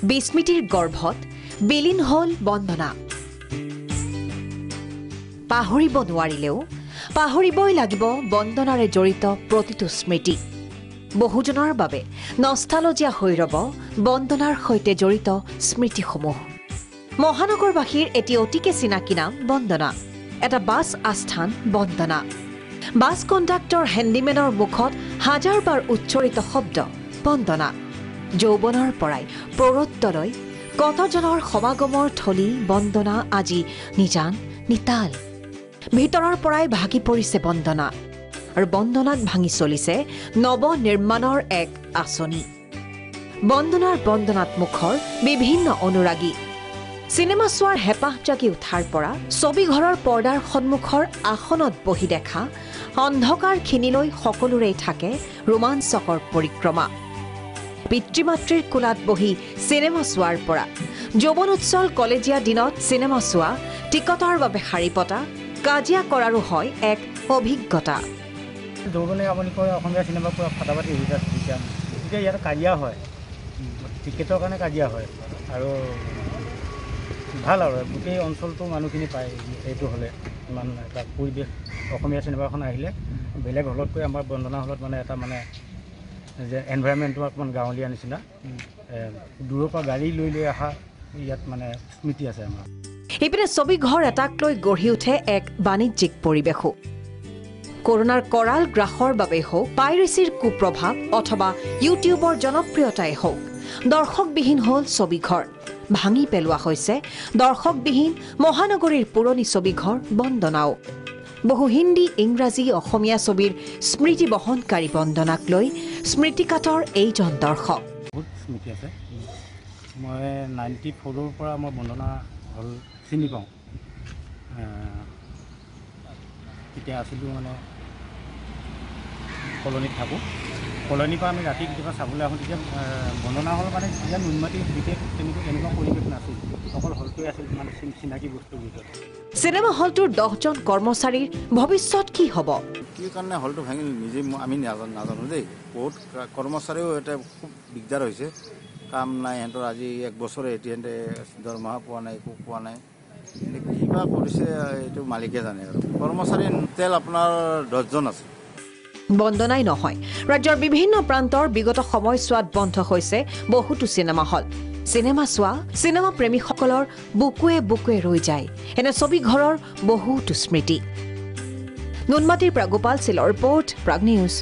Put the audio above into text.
বিস্মৃতিৰ গৰ্ভত বিলীন হল বন্দনা পাহৰিব নোৱাৰিলেও পাহৰিবই লাগিব বন্দনাৰে জড়িত প্ৰতিটো স্মৃতি বহুজনৰ বাবে নষ্টালজিয়া হৈ ৰব বন্দনাৰ সৈতে জড়িত স্মৃতিসমূহ মহানগৰবাসীৰ এটি অতিকে চিনাকি নাম বন্দনা এটা বাছ আস্থান বন্দনা বাছ কণ্ডাক্টৰ হেণ্ডিমেনৰ মুখত হাজাৰবাৰ উচ্চাৰিত শব্দ বন্দনা যৌৱনৰ পৰাই প্ৰৌঢ়ত্বলৈ কতজনৰ সমাগমৰ থলী বন্দনা আজি নিজান নিতাল ভিতৰৰ পৰাই ভাগি পৰিছে বন্দনা আৰু বন্দনাত ভাঙি চলিছে নৱ নিৰ্মাণৰ এক আঁচনি বন্দনাৰ বন্দনাত্মুখৰ বিভিন্ন অনুৰাগী চিনেমা চোৱাৰ হেঁপাহ জাগি উঠাৰ পৰা ছবিঘৰৰ পৰ্দাৰ সন্মুখৰ আসনত বহি দেখা অন্ধকাৰখিনিলৈ সকলোৰে থাকে ৰোমাঞ্চকৰ পৰিক্ৰমা পিতৃ-মাতৃৰ কোলাত বহি চিনেমা চোৱাৰ পৰা যৌৱন উৎসল কলেজীয়া দিনত চিনেমা চোৱা টিকটৰ বাবে শাৰী পতা কাজিয়া কৰাৰো হয় এক অভিজ্ঞতা যৌৱনে আপুনি কয় অসমীয়া চিনেমা পুৰা ফাটাফাটি হৈ যায় তেতিয়া ইয়াত কাজিয়া হয় টিকেটৰ কাৰণে কাজিয়া হয় আৰু ভাল আৰু গোটেই অঞ্চলটো মানুহখিনি পায় এইটো হ'লে ইমান এটা পৰিৱেশ অসমীয়া চিনেমাখন আহিলে বেলেগ হলতকৈ আমাৰ বন্দনা হলত মানে এটা মানে যে এনভাইৰনমেণ্টটো অকণমান গাঁৱলীয়া নিচিনা দূৰৰ পৰা গাড়ী লৈ লৈ অহা ইয়াত মানে স্মৃতি আছে আমাৰ ইপিনে ছবিঘৰ এটাক লৈ গঢ়ি উঠে এক বাণিজ্যিক পৰিৱেশো কৰোনাৰ কৰাল গ্ৰাসৰ বাবে হওক পাইৰেচিৰ কুপ্ৰভাৱ অথবা ইউটিউবৰ জনপ্ৰিয়তাই হওক দৰ্শকবিহীন হ'ল ছবিঘৰ ভাঙি পেলোৱা হৈছে দৰ্শকবিহীন মহানগৰীৰ পুৰণি ছবিঘৰ বন্দনাও বহু হিন্দী ইংৰাজী অসমীয়া ছবিৰ স্মৃতি বহনকাৰী বন্দনাক লৈ স্মৃতিকাতৰ এইজন দৰ্শক বহুত স্মৃতি আছে মই 94ৰ পৰা মই বন্দনা হল চিনি পাওঁ তেতিয়া আছিলোঁ মানে কলনীত থাকোঁ কলনীৰ পৰা আমি ৰাতি কেতিয়াবা চাবলৈ আহোঁ তেতিয়া বন্দনা হল মানে ইয়াত উন্নতি বিশেষ এনেকুৱা পৰিৱেশ নাছিল অকল হলটোৱে আছিল মানে চিনাকি বস্তুৰ ভিতৰত চিনেমা হলটোৰ 10জন কৰ্মচাৰীৰ ভৱিষ্যত কি হ'ব কি কাৰণে হলটো ভাঙিল নিজে আমি নাজানো দেই বহুত কৰ্মচাৰীও এটা খুব দিগদাৰ হৈছে কাম নাই সিহঁতৰ আজি 1 বছৰে এতিয়াতে দৰমহা পোৱা নাই একো পোৱা নাই কিবা কৰিছে এইটো মালিকে জানে আৰু কৰ্মচাৰী তেল আপোনাৰ 10জন আছে বন্দনাই নহয় ৰাজ্যৰ বিভিন্ন প্ৰান্তৰ বিগত সময়ছোৱাত বন্ধ হৈছে বহুতো চিনেমা হল চিনেমা চোৱা চিনেমা প্ৰেমীসকলৰ বুকুৱে বুকুৱে ৰৈ যায় এনে ছবিঘৰৰ বহুতো স্মৃতি নুনমাটিৰ পৰা গোপাল চিলৰ ৰিপৰ্ট প্ৰাগ নিউজ